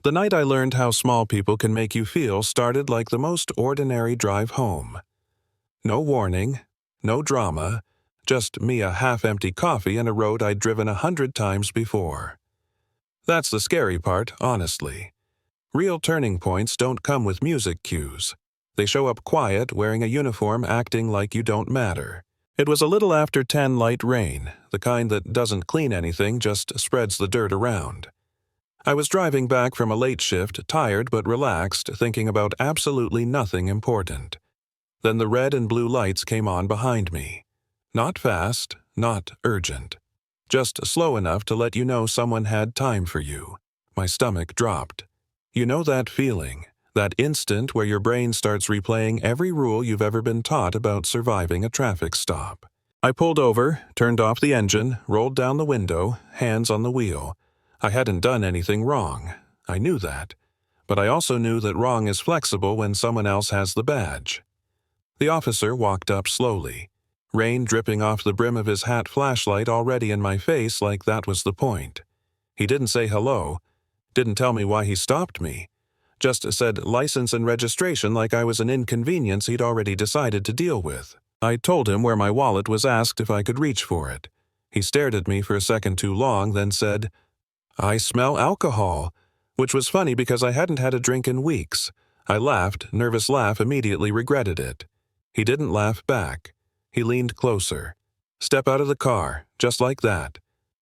The night I learned how small people can make you feel started like the most ordinary drive home. No warning, no drama, just me a half-empty coffee and a road I'd driven 100 times before. That's the scary part, honestly. Real turning points don't come with music cues. They show up quiet, wearing a uniform, acting like you don't matter. It was a little after 10 light rain, the kind that doesn't clean anything, just spreads the dirt around. I was driving back from a late shift, tired but relaxed, thinking about absolutely nothing important. Then the red and blue lights came on behind me. Not fast, not urgent. Just slow enough to let you know someone had time for you. My stomach dropped. You know that feeling, that instant where your brain starts replaying every rule you've ever been taught about surviving a traffic stop. I pulled over, turned off the engine, rolled down the window, hands on the wheel. I hadn't done anything wrong. I knew that. But I also knew that wrong is flexible when someone else has the badge. The officer walked up slowly. Rain dripping off the brim of his hat flashlight already in my face like that was the point. He didn't say hello, didn't tell me why he stopped me, just said license and registration like I was an inconvenience he'd already decided to deal with. I told him where my wallet was, asked if I could reach for it. He stared at me for a second too long, then said, "I smell alcohol," which was funny because I hadn't had a drink in weeks. I laughed, nervous laugh, immediately regretted it. He didn't laugh back. He leaned closer. "Step out of the car," just like that.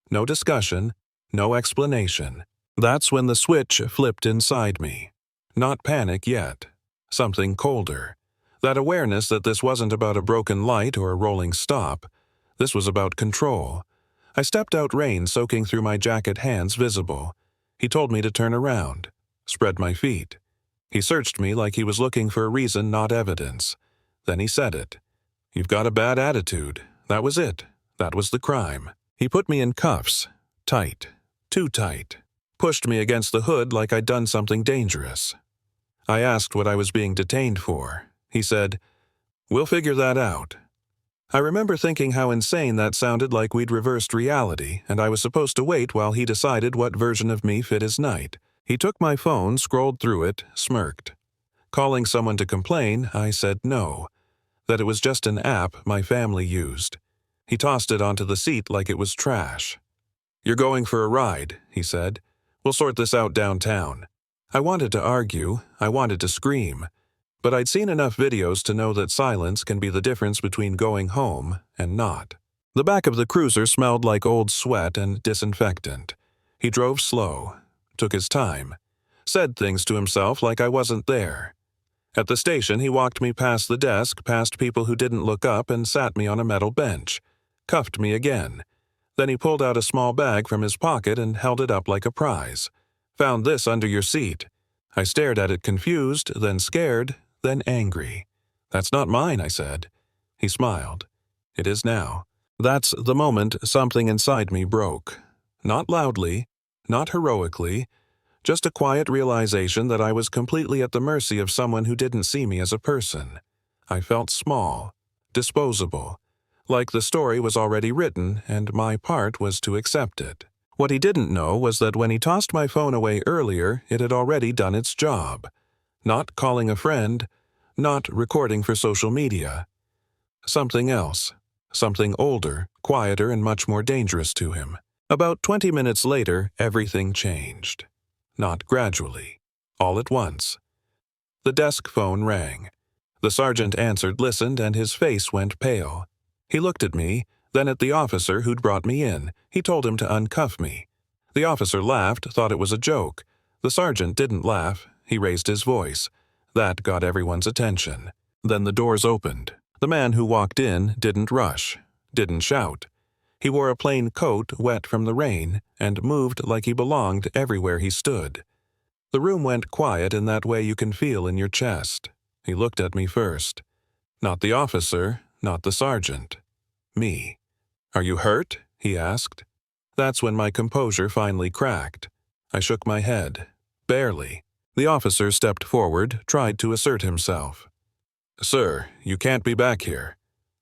No discussion, no explanation. That's when the switch flipped inside me. Not panic yet. Something colder. That awareness that this wasn't about a broken light or a rolling stop. This was about control. I stepped out, rain soaking through my jacket, hands visible. He told me to turn around. Spread my feet. He searched me like he was looking for a reason, not evidence. Then he said it. "You've got a bad attitude." That was it. That was the crime. He put me in cuffs. Tight. Too tight. Pushed me against the hood like I'd done something dangerous. I asked what I was being detained for. He said, "We'll figure that out." I remember thinking how insane that sounded, like we'd reversed reality, and I was supposed to wait while he decided what version of me fit his night. He took my phone, scrolled through it, smirked. Calling someone to complain, I said no. That it was just an app my family used. He tossed it onto the seat like it was trash. "You're going for a ride," he said. "We'll sort this out downtown." I wanted to argue, I wanted to scream, but I'd seen enough videos to know that silence can be the difference between going home and not. The back of the cruiser smelled like old sweat and disinfectant. He drove slow, took his time, said things to himself like I wasn't there. At the station, he walked me past the desk, past people who didn't look up, and sat me on a metal bench. Cuffed me again. Then he pulled out a small bag from his pocket and held it up like a prize. "Found this under your seat." I stared at it, confused, then scared, then angry. "That's not mine," I said. He smiled. "It is now." That's the moment something inside me broke. Not loudly, not heroically, just a quiet realization that I was completely at the mercy of someone who didn't see me as a person. I felt small, disposable, like the story was already written and my part was to accept it. What he didn't know was that when he tossed my phone away earlier, it had already done its job. Not calling a friend, not recording for social media. Something else, something older, quieter, and much more dangerous to him. About 20 minutes later, everything changed. Not gradually, all at once. The desk phone rang. The sergeant answered, listened, and his face went pale. He looked at me, then at the officer who'd brought me in. He told him to uncuff me. The officer laughed, thought it was a joke. The sergeant didn't laugh. He raised his voice. That got everyone's attention. Then the doors opened. The man who walked in didn't rush, didn't shout. He wore a plain coat, wet from the rain, and moved like he belonged everywhere he stood. The room went quiet in that way you can feel in your chest. He looked at me first. Not the officer, not the sergeant. Me. "Are you hurt?" he asked. That's when my composure finally cracked. I shook my head. Barely. The officer stepped forward, tried to assert himself. "Sir, you can't be back here."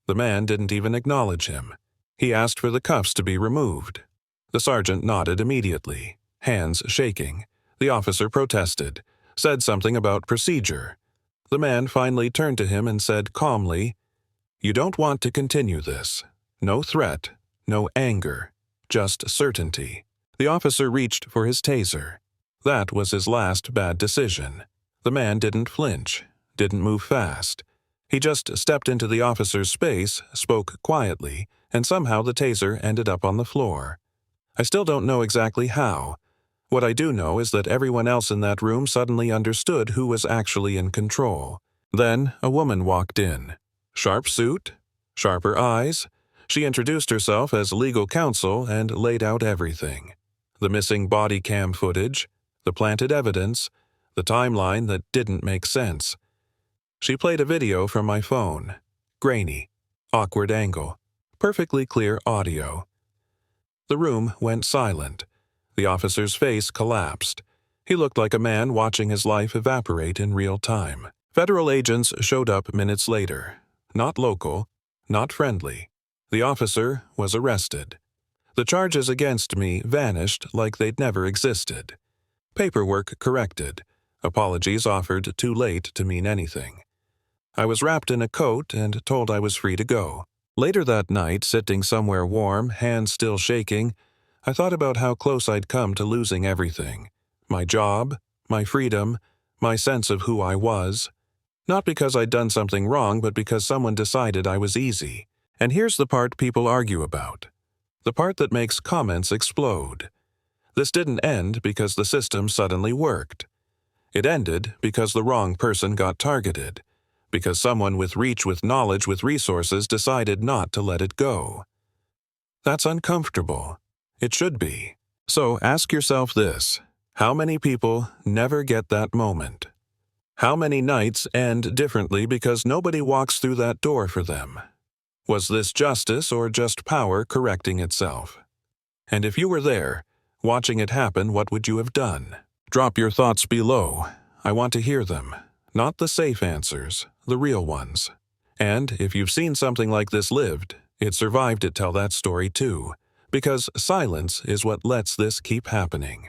The man didn't even acknowledge him. He asked for the cuffs to be removed. The sergeant nodded immediately, hands shaking. The officer protested, said something about procedure. The man finally turned to him and said calmly, "You don't want to continue this. No threat, no anger, just certainty." The officer reached for his taser. That was his last bad decision. The man didn't flinch, didn't move fast. He just stepped into the officer's space, spoke quietly, and somehow the taser ended up on the floor. I still don't know exactly how. What I do know is that everyone else in that room suddenly understood who was actually in control. Then a woman walked in. Sharp suit, sharper eyes. She introduced herself as legal counsel and laid out everything. The missing body cam footage, the planted evidence, the timeline that didn't make sense. She played a video from my phone. Grainy, awkward angle, perfectly clear audio. The room went silent. The officer's face collapsed. He looked like a man watching his life evaporate in real time. Federal agents showed up minutes later. Not local, not friendly. The officer was arrested. The charges against me vanished like they'd never existed. Paperwork corrected. Apologies offered too late to mean anything. I was wrapped in a coat and told I was free to go. Later that night, sitting somewhere warm, hands still shaking, I thought about how close I'd come to losing everything. My job, my freedom, my sense of who I was. Not because I'd done something wrong, but because someone decided I was easy. And here's the part people argue about. The part that makes comments explode. This didn't end because the system suddenly worked. It ended because the wrong person got targeted. Because someone with reach, with knowledge, with resources decided not to let it go. That's uncomfortable. It should be. So ask yourself this: how many people never get that moment? How many nights end differently because nobody walks through that door for them? Was this justice or just power correcting itself? And if you were there, watching it happen, what would you have done? Drop your thoughts below. I want to hear them. Not the safe answers, the real ones. And if you've seen something like this lived, it survived to tell that story too. Because silence is what lets this keep happening.